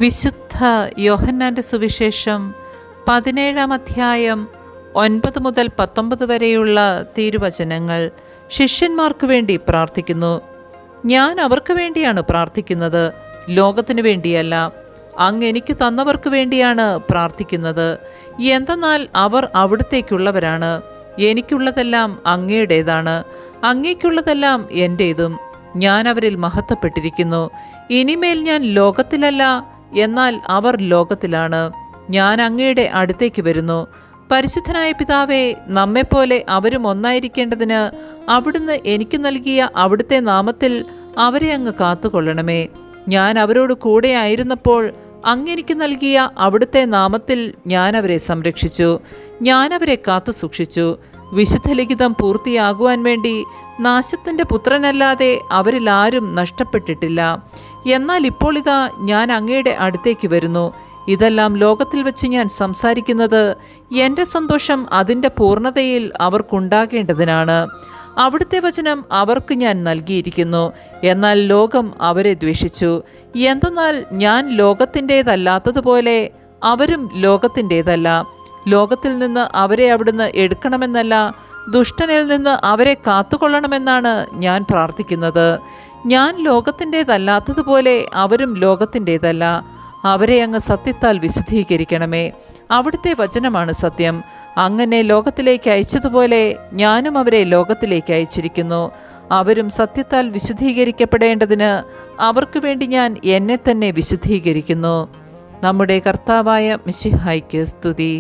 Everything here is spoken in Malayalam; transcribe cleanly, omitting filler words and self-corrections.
വിശുദ്ധ യോഹന്നാൻ്റെ സുവിശേഷം 17-ാം അധ്യായം 9 മുതൽ 19 വരെയുള്ള തിരുവചനങ്ങൾ. ശിഷ്യന്മാർക്ക് വേണ്ടി പ്രാർത്ഥിക്കുന്നു. ഞാൻ അവർക്ക് വേണ്ടിയാണ് പ്രാർത്ഥിക്കുന്നത്, ലോകത്തിനു വേണ്ടിയല്ല. അങ്ങ് എനിക്ക് തന്നവർക്ക് വേണ്ടിയാണ് പ്രാർത്ഥിക്കുന്നത്. എന്തെന്നാൽ അവർ അവിടുത്തേക്കുള്ളവരാണ്. എനിക്കുള്ളതെല്ലാം അങ്ങയുടേതാണ്, അങ്ങേക്കുള്ളതെല്ലാം എൻ്റേതും. ഞാൻ അവരിൽ മഹത്വപ്പെട്ടിരിക്കുന്നു. ഇനിമേൽ ഞാൻ ലോകത്തിലല്ല, എന്നാൽ അവർ ലോകത്തിലാണ്. ഞാൻ അങ്ങയുടെ അടുത്തേക്ക് വരുന്നു. പരിശുദ്ധനായ പിതാവേ, നമ്മെപ്പോലെ അവരും ഒന്നായിരിക്കേണ്ടതിന് അവിടുന്ന് എനിക്ക് നൽകിയ അവിടുത്തെ നാമത്തിൽ അവരെ അങ്ങ് കാത്തുകൊള്ളണമേ. ഞാൻ അവരോട് കൂടെ ആയിരുന്നപ്പോൾ അങ്ങെനിക്ക് നൽകിയ അവിടുത്തെ നാമത്തിൽ ഞാൻ അവരെ സംരക്ഷിച്ചു. ഞാൻ അവരെ കാത്തു സൂക്ഷിച്ചു. വിശുദ്ധ ലിഖിതം പൂർത്തിയാകുവാൻ വേണ്ടി നാശത്തിൻ്റെ പുത്രനല്ലാതെ അവരിൽ ആരും നഷ്ടപ്പെട്ടിട്ടില്ല. എന്നാൽ ഇപ്പോൾ ഇതാ ഞാൻ അങ്ങയുടെ അടുത്തേക്ക് വരുന്നു. ഇതെല്ലാം ലോകത്തിൽ വെച്ച് ഞാൻ സംസാരിക്കുന്നത് എൻ്റെ സന്തോഷം അതിൻ്റെ പൂർണ്ണതയിൽ അവർക്കുണ്ടാകേണ്ടതിനാണ്. അവിടുത്തെ വചനം അവർക്ക് ഞാൻ നൽകിയിരിക്കുന്നു. എന്നാൽ ലോകം അവരെ ദ്വേഷിച്ചു. എന്തെന്നാൽ ഞാൻ ലോകത്തിൻ്റേതല്ലാത്തതുപോലെ അവരും ലോകത്തിൻ്റേതല്ല. ലോകത്തിൽ നിന്ന് അവരെ അവിടുന്ന് എടുക്കണമെന്നല്ല, ദുഷ്ടനിൽ നിന്ന് അവരെ കാത്തുകൊള്ളണമെന്നാണ് ഞാൻ പ്രാർത്ഥിക്കുന്നത്. ഞാൻ ലോകത്തിൻ്റേതല്ലാത്തതുപോലെ അവരും ലോകത്തിൻ്റേതല്ല. അവരെ അങ്ങ് സത്യത്താൽ വിശുദ്ധീകരിക്കണമേ. അവിടുത്തെ വചനമാണ് സത്യം. അങ്ങനെ ലോകത്തിലേക്ക് അയച്ചതുപോലെ ഞാനും അവരെ ലോകത്തിലേക്ക് അയച്ചിരിക്കുന്നു. അവരും സത്യത്താൽ വിശുദ്ധീകരിക്കപ്പെടേണ്ടതിന് അവർക്ക് വേണ്ടി ഞാൻ എന്നെ തന്നെ വിശുദ്ധീകരിക്കുന്നു. നമ്മുടെ കർത്താവായ മിശിഹായ്ക്ക് സ്തുതി.